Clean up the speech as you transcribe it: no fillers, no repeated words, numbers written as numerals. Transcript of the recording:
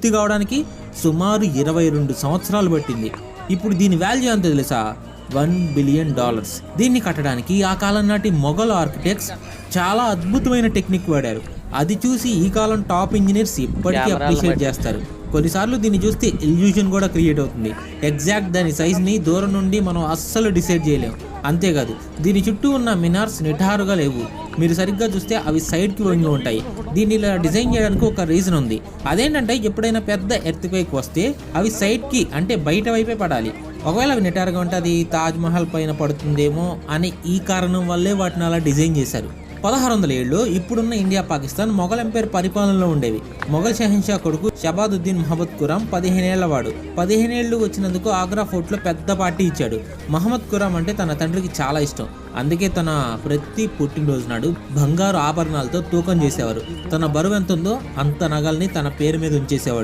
పూర్తి కావడానికి సుమారు 22 సంవత్సరాలు పట్టింది. ఇప్పుడు దీని వాల్యూ ఎంత తెలుసా? $1 బిలియన్. దీన్ని కట్టడానికి ఆ కాలం నాటి మొఘల్ ఆర్కిటెక్ట్స్ చాలా అద్భుతమైన టెక్నిక్ వాడారు. అది చూసి ఈ కాలం టాప్ ఇంజనీర్స్ ఇప్పటికీ అప్రిషియేట్ చేస్తారు. కొన్నిసార్లు దీన్ని చూస్తే ఇల్యూజన్ కూడా క్రియేట్ అవుతుంది. ఎగ్జాక్ట్ దాని సైజ్ని దూరం నుండి మనం అస్సలు డిసైడ్ చేయలేము. అంతేకాదు దీని చుట్టూ ఉన్న మినార్స్ నిటారుగా లేవు. మీరు సరిగ్గా చూస్తే అవి సైడ్కి వంగి ఉంటాయి. దీన్ని ఇలా డిజైన్ చేయడానికి ఒక రీజన్ ఉంది. అదేంటంటే ఎప్పుడైనా పెద్ద ఎర్త్క్వేక్ వస్తే అవి సైడ్కి అంటే బయట వైపే పడాలి. ఒకవేళ అవి నిటారుగా ఉంటే అది తాజ్ మహల్ పైన పడుతుందేమో అని ఈ కారణం వల్లే వాటిని అలా డిజైన్ చేశారు. 1600 ఏళ్ళు ఇప్పుడున్న ఇండియా, పాకిస్తాన్ మొఘల్ ఎంపైర్ పరిపాలనలో ఉండేవి. మొఘల్ షహన్షా కొడుకు షబాదుద్దీన్ మహమ్మద్ ఖురాం 15 ఏళ్ల వాడు. 15 ఏళ్ళు వచ్చినందుకు ఆగ్రా ఫోర్ట్లో పెద్ద పార్టీ ఇచ్చాడు. మహమ్మద్ ఖురాం అంటే తన తండ్రికి చాలా ఇష్టం. అందుకే తన ప్రతి పుట్టినరోజు నాడు బంగారు ఆభరణాలతో తూకం చేసేవారు. తన బరువు ఎంత ఉందో అంత నగల్ని తన పేరు మీద ఉంచేసేవాళ్ళు.